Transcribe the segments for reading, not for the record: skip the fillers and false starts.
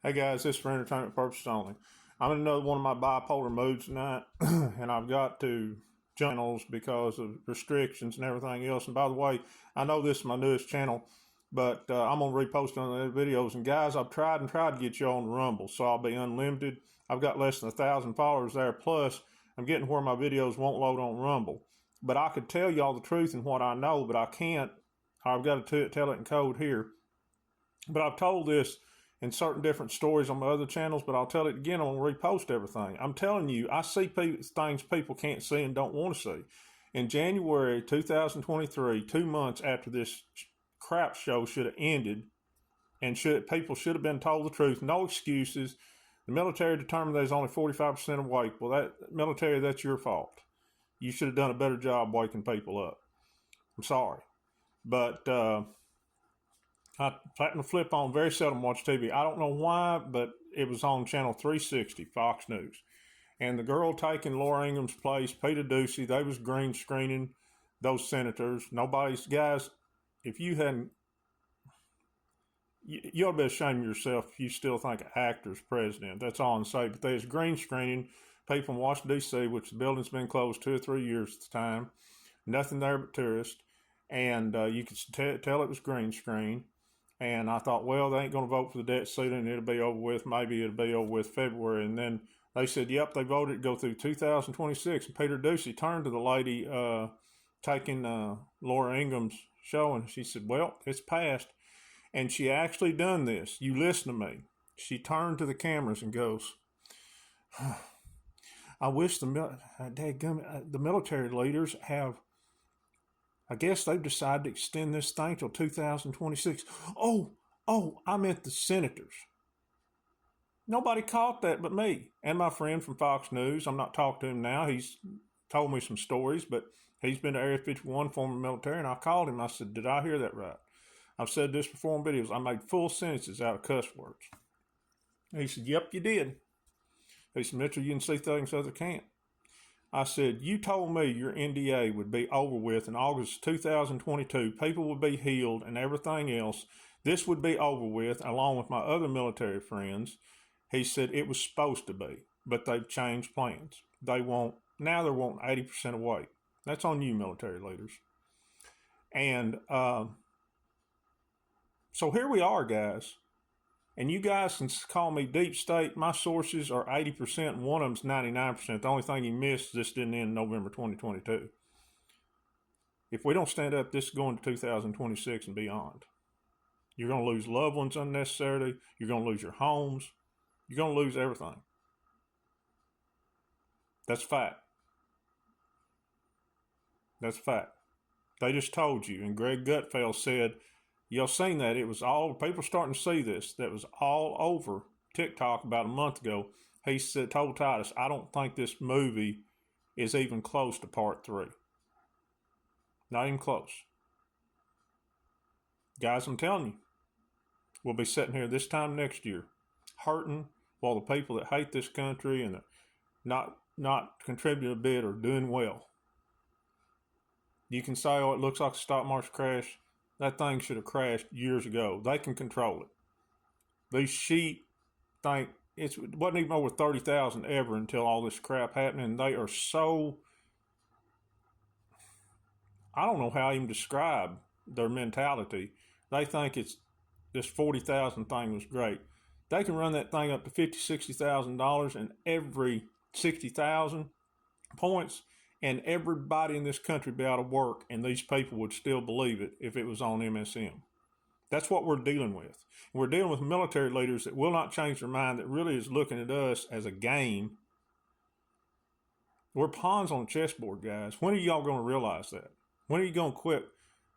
Hey guys, this is for entertainment purposes only. I'm in another one of my bipolar moods tonight, and I've got to channels because of restrictions and everything else. And by the way, I know this is my newest channel, but I'm gonna repost on the videos. And guys, I've tried to get you on the Rumble, so I'll be unlimited. I've got less than 1,000 followers there. Plus, I'm getting where my videos won't load on Rumble. But I could tell y'all the truth and what I know, but I can't. I've got to tell it in code here. But I've told this in certain different stories on my other channels, but I'll tell it again. I'm going to repost everything. I'm telling you, I see things people can't see and don't want to see. In January 2023, 2 months after this crap show should have ended, and people should have been told the truth, no excuses. The military determined there's only 45% awake. Well, that military, that's your fault. You should have done a better job waking people up. I'm sorry. But I happen to flip on, very seldom watch TV. I don't know why, but it was on channel 360, Fox News. And the girl taking Laura Ingram's place, Peter Doocy, they was green screening those senators. Guys, if you hadn't, you ought to be ashamed of yourself if you still think an actor's president. That's all I'm saying. But they was green screening people in Washington, D.C., which the building's been closed 2 or 3 years at the time. Nothing there but tourists. And you could tell it was green screen. And I thought, well, they ain't going to vote for the debt ceiling. It'll be over with. Maybe it'll be over with February. And then they said, yep, they voted to go through 2026. And Peter Doocy turned to the lady taking Laura Ingram's show, and she said, well, it's passed. And she actually done this. You listen to me. She turned to the cameras and goes, I wish the military leaders have, I guess they've decided to extend this thing till 2026. Oh, I meant the senators. Nobody caught that but me and my friend from Fox News. I'm not talking to him now. He's told me some stories, but he's been to Area 51, former military, and I called him. I said, did I hear that right? I've said this before in videos. I made full sentences out of cuss words. He said, yep, you did. He said, Mitchell, you can see things others can't. I said, you told me your NDA would be over with in August 2022. People would be healed and everything else. This would be over with, along with my other military friends. He said it was supposed to be, but they've changed plans. Now they're wanting 80% away. That's on you, military leaders. And so here we are, guys. And you guys can call me deep state. My sources are 80%, and one of them's 99%. The only thing you missed, this didn't end in November 2022. If we don't stand up, this is going to 2026 and beyond. You're going to lose loved ones unnecessarily. You're going to lose your homes. You're going to lose everything. That's fact. That's fact. They just told you. And Greg Gutfeld said, y'all seen that? It was all, people starting to see this. That was all over TikTok about a month ago. He said, told Titus, I don't think this movie is even close to part 3. Not even close. Guys, I'm telling you, we'll be sitting here this time next year, hurting while the people that hate this country and not contribute a bit are doing well. You can say, oh, it looks like a stock market crash. That thing should have crashed years ago. They can control it. These sheep think it wasn't even over 30,000 ever until all this crap happened. And they are so, I don't know how to even describe their mentality. They think it's this 40,000 thing was great. They can run that thing up to $50,000, $60,000 and every 60,000 points. And everybody in this country would be out of work, and these people would still believe it if it was on MSM. That's what we're dealing with. We're dealing with military leaders that will not change their mind, that really is looking at us as a game. We're pawns on a chessboard, guys. When are y'all going to realize that? When are you going to quit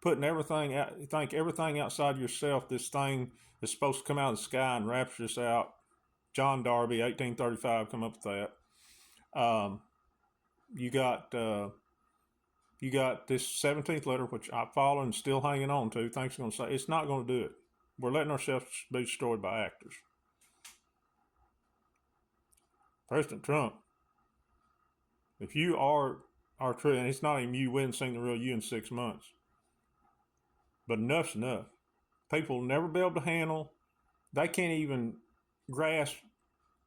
putting everything out, think everything outside yourself, this thing that's supposed to come out of the sky and rapture us out? John Darby, 1835, come up with that. You got this 17th letter, which I follow and still hanging on to. Thinks it's going to say it's not going to do it. We're letting ourselves be destroyed by actors. President Trump, if you are true, and it's not even you, we haven't seen the real you in 6 months. But enough's enough. People will never be able to handle. They can't even grasp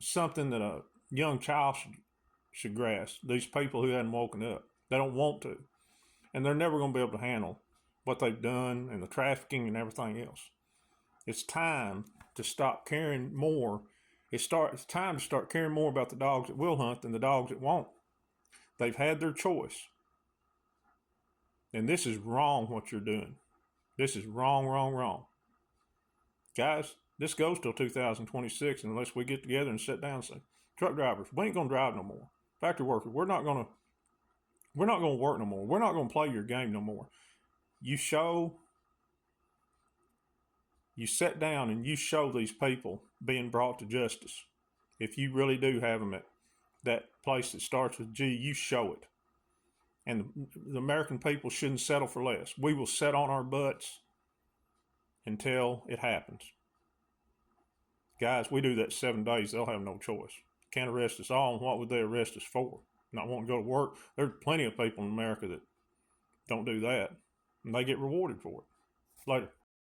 something that a young child should grasp. These people who hadn't woken up, they don't want to, and they're never going to be able to handle what they've done and the trafficking and everything else. It's time to stop caring more. It's time to start caring more about the dogs that will hunt than the dogs that won't. They've had their choice. And this is wrong what you're doing. This is wrong, wrong, wrong. Guys, this goes till 2026 unless we get together and sit down and say, truck drivers, we ain't going to drive no more. Factory workers, we're not going to work no more. We're not going to play your game no more. You sit down and you show these people being brought to justice. If you really do have them at that place that starts with G, you show it. And the American people shouldn't settle for less. We will sit on our butts until it happens. Guys, we do that 7 days, they'll have no choice. Can't arrest us all, and what would they arrest us for? Not wanting to go to work. There's plenty of people in America that don't do that, and they get rewarded for it. Later.